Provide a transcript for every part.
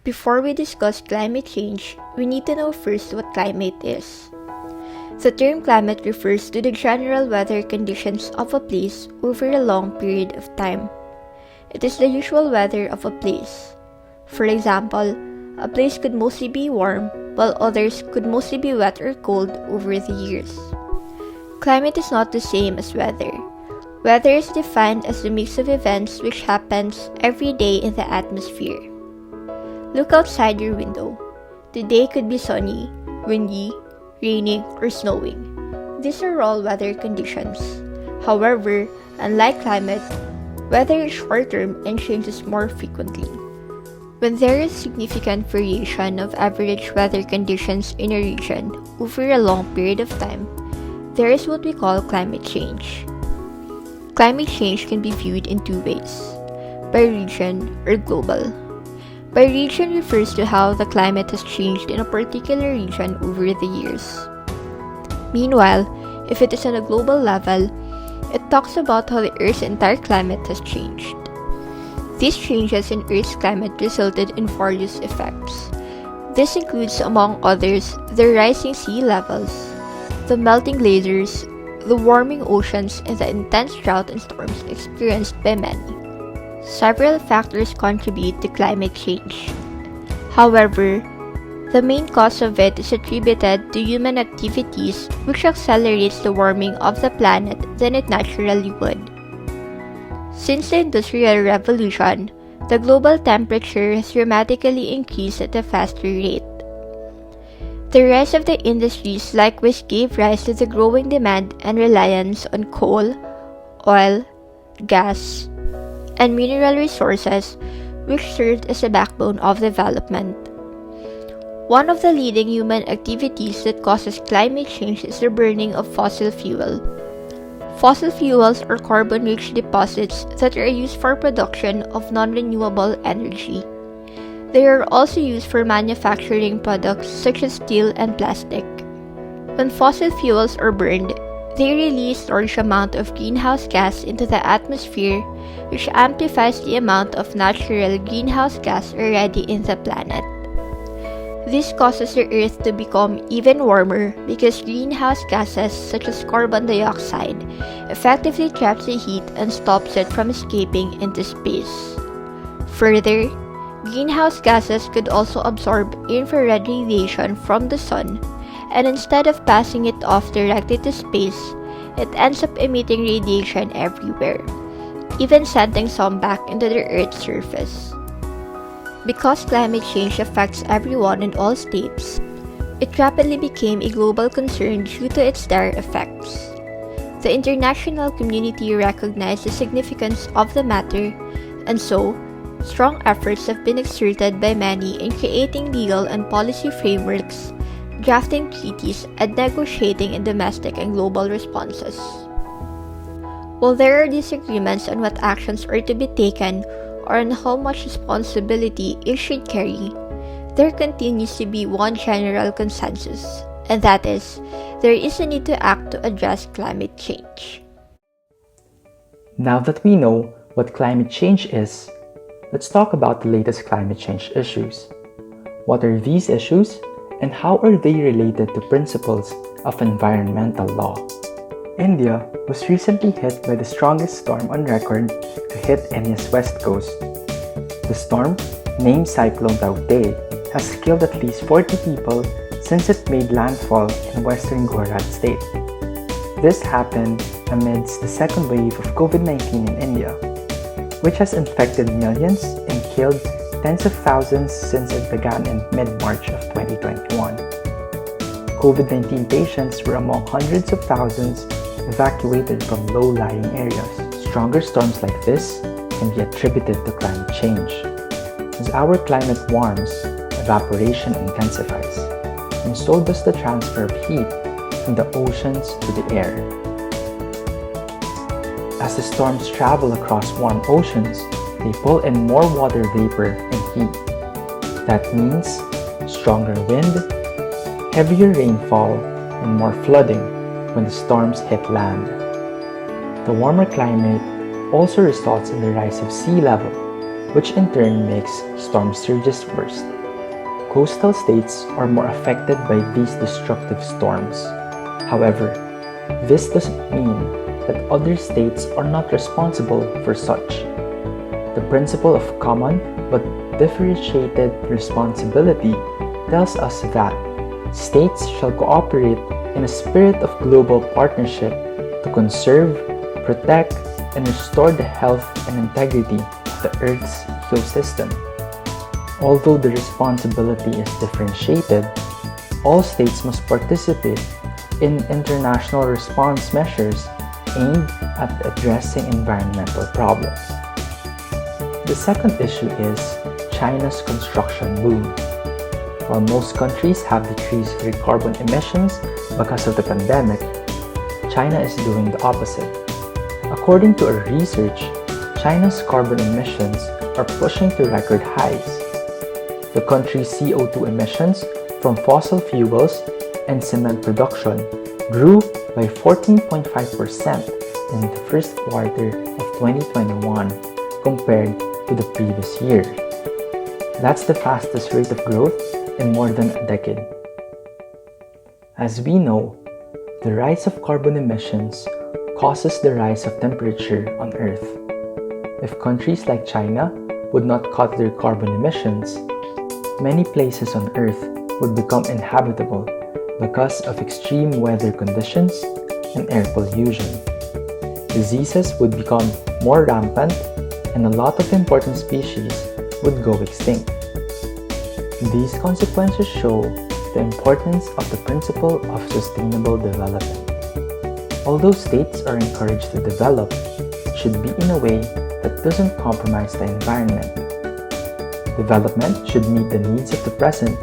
Before we discuss climate change, we need to know first what climate is. The term climate refers to the general weather conditions of a place over a long period of time. It is the usual weather of a place. For example, a place could mostly be warm, while others could mostly be wet or cold over the years. Climate is not the same as weather. Weather is defined as the mix of events which happens every day in the atmosphere. Look outside your window. The day could be sunny, windy, raining, or snowing. These are all weather conditions. However, unlike climate, weather is short-term and changes more frequently. When there is significant variation of average weather conditions in a region over a long period of time, there is what we call climate change. Climate change can be viewed in two ways, by region or global. By region refers to how the climate has changed in a particular region over the years. Meanwhile, if it is on a global level, it talks about how the Earth's entire climate has changed. These changes in Earth's climate resulted in various effects. This includes, among others, the rising sea levels, the melting glaciers, the warming oceans, and the intense drought and storms experienced by many. Several factors contribute to climate change. However, the main cause of it is attributed to human activities, which accelerates the warming of the planet than it naturally would. Since the Industrial Revolution, the global temperature has dramatically increased at a faster rate. The rise of the industries likewise gave rise to the growing demand and reliance on coal, oil, gas, and mineral resources, which served as a backbone of development. One of the leading human activities that causes climate change is the burning of fossil fuel. Fossil fuels are carbon-rich deposits that are used for production of non-renewable energy. They are also used for manufacturing products such as steel and plastic. When fossil fuels are burned, they release large amount of greenhouse gas into the atmosphere, which amplifies the amount of natural greenhouse gas already in the planet. This causes the Earth to become even warmer because greenhouse gases such as carbon dioxide effectively traps the heat and stops it from escaping into space. Further, greenhouse gases could also absorb infrared radiation from the sun, and instead of passing it off directly to space, it ends up emitting radiation everywhere, even sending some back into the Earth's surface. Because climate change affects everyone in all states, it rapidly became a global concern due to its dire effects. The international community recognized the significance of the matter, and so, strong efforts have been exerted by many in creating legal and policy frameworks, drafting treaties, and negotiating in domestic and global responses. While there are disagreements on what actions are to be taken or on how much responsibility each should carry, there continues to be one general consensus, and that is, there is a need to act to address climate change. Now that we know what climate change is, let's talk about the latest climate change issues. What are these issues, and how are they related to principles of environmental law? India was recently hit by the strongest storm on record to hit India's west coast. The storm, named Cyclone Tauktae, has killed at least 40 people since it made landfall in western Gujarat state. This happened amidst the second wave of COVID-19 in India, which has infected millions and killed tens of thousands since it began in mid-March of 2021. COVID-19 patients were among hundreds of thousands evacuated from low-lying areas. Stronger storms like this can be attributed to climate change. As our climate warms, evaporation intensifies, and so does the transfer of heat from the oceans to the air. As the storms travel across warm oceans, they pull in more water vapor and heat. That means stronger wind, heavier rainfall, and more flooding when the storms hit land. The warmer climate also results in the rise of sea level, which in turn makes storm surges worse. Coastal states are more affected by these destructive storms. However, this doesn't mean that other states are not responsible for such. The principle of common but differentiated responsibility tells us that states shall cooperate in a spirit of global partnership to conserve, protect, and restore the health and integrity of the Earth's ecosystem. Although the responsibility is differentiated, all states must participate in international response measures aimed at addressing environmental problems. The second issue is China's construction boom. While most countries have decreased their carbon emissions because of the pandemic, China is doing the opposite. According to our research, China's carbon emissions are pushing to record highs. The country's CO2 emissions from fossil fuels and cement production grew by 14.5% in the first quarter of 2021 compared to the previous year. That's the fastest rate of growth in more than a decade. As we know, the rise of carbon emissions causes the rise of temperature on Earth. If countries like China would not cut their carbon emissions, many places on Earth would become inhabitable because of extreme weather conditions and air pollution. Diseases would become more rampant and a lot of important species would go extinct. These consequences show the importance of the principle of sustainable development. Although states are encouraged to develop, it should be in a way that doesn't compromise the environment. Development should meet the needs of the present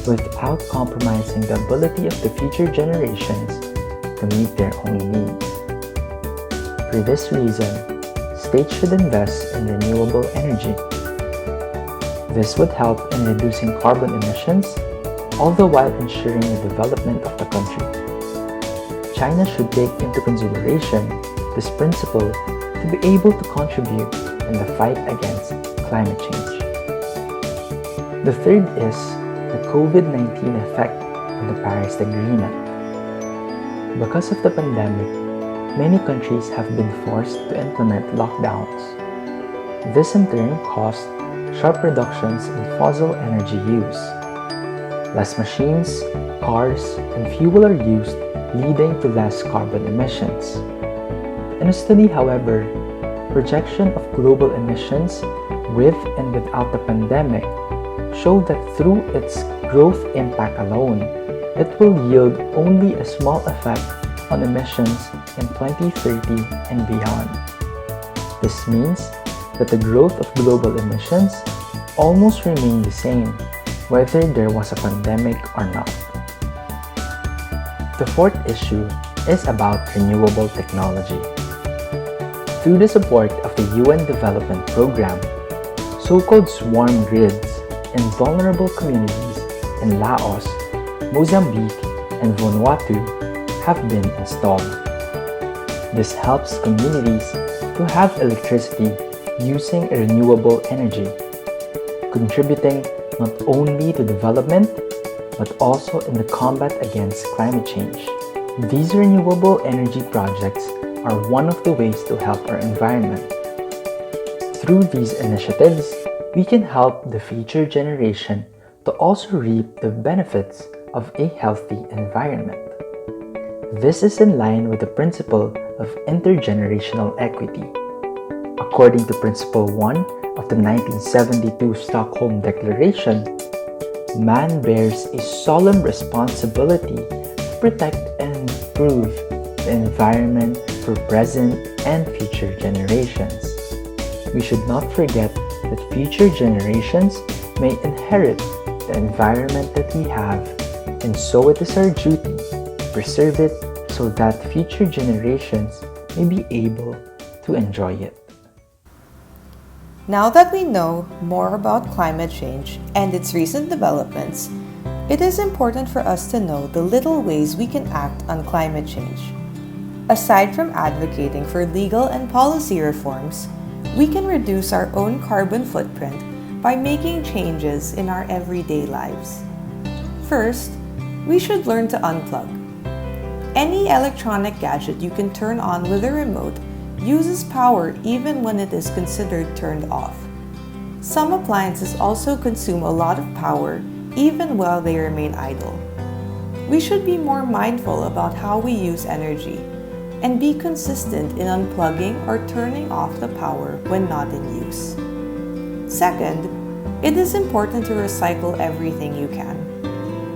without compromising the ability of the future generations to meet their own needs. For this reason, states should invest in renewable energy. This would help in reducing carbon emissions, all the while ensuring the development of the country. China should take into consideration this principle to be able to contribute in the fight against climate change. The third is the COVID-19 effect on the Paris Agreement. Because of the pandemic, many countries have been forced to implement lockdowns. This in turn caused sharp reductions in fossil energy use. Less machines, cars, and fuel are used, leading to less carbon emissions. In a study, however, projection of global emissions with and without the pandemic showed that through its growth impact alone, it will yield only a small effect on emissions in 2030 and beyond. This means that the growth of global emissions almost remain the same whether there was a pandemic or not. The fourth issue is about renewable technology. Through the support of the UN Development Program, so-called swarm grids in vulnerable communities in Laos, Mozambique, and Vanuatu have been installed. This helps communities to have electricity using renewable energy, contributing not only to development but also in the combat against climate change. These renewable energy projects are one of the ways to help our environment. Through these initiatives, we can help the future generation to also reap the benefits of a healthy environment. This is in line with the principle of intergenerational equity. According to Principle 1 of the 1972 Stockholm Declaration, man bears a solemn responsibility to protect and improve the environment for present and future generations. We should not forget that future generations may inherit the environment that we have, and so it is our duty to preserve it so that future generations may be able to enjoy it. Now that we know more about climate change and its recent developments, it is important for us to know the little ways we can act on climate change. Aside from advocating for legal and policy reforms, we can reduce our own carbon footprint by making changes in our everyday lives. First, we should learn to unplug. Any electronic gadget you can turn on with a remote uses power even when it is considered turned off. Some appliances also consume a lot of power even while they remain idle. We should be more mindful about how we use energy and be consistent in unplugging or turning off the power when not in use. Second, it is important to recycle everything you can.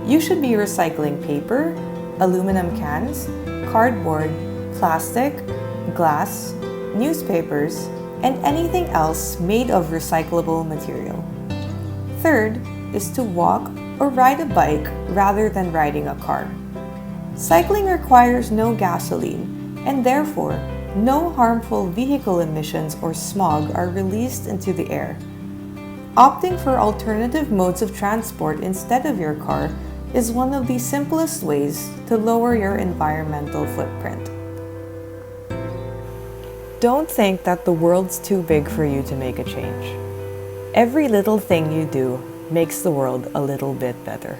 You should be recycling paper, aluminum cans, cardboard, plastic, glass, newspapers, and anything else made of recyclable material. Third is to walk or ride a bike rather than riding a car. Cycling requires no gasoline, and therefore, no harmful vehicle emissions or smog are released into the air. Opting for alternative modes of transport instead of your car is one of the simplest ways to lower your environmental footprint. Don't think that the world's too big for you to make a change. Every little thing you do makes the world a little bit better.